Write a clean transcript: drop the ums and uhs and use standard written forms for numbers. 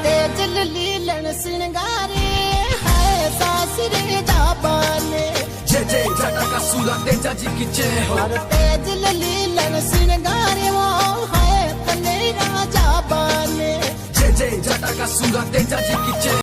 तेज linen सिंगारे है सासरे जाबाने जय जय जटा का सूरा तेजा जी की जय हो। तेज लीलन सिंगारे वो है तने राजा बाने जय जय जटा का सूरा तेजा जी की जय।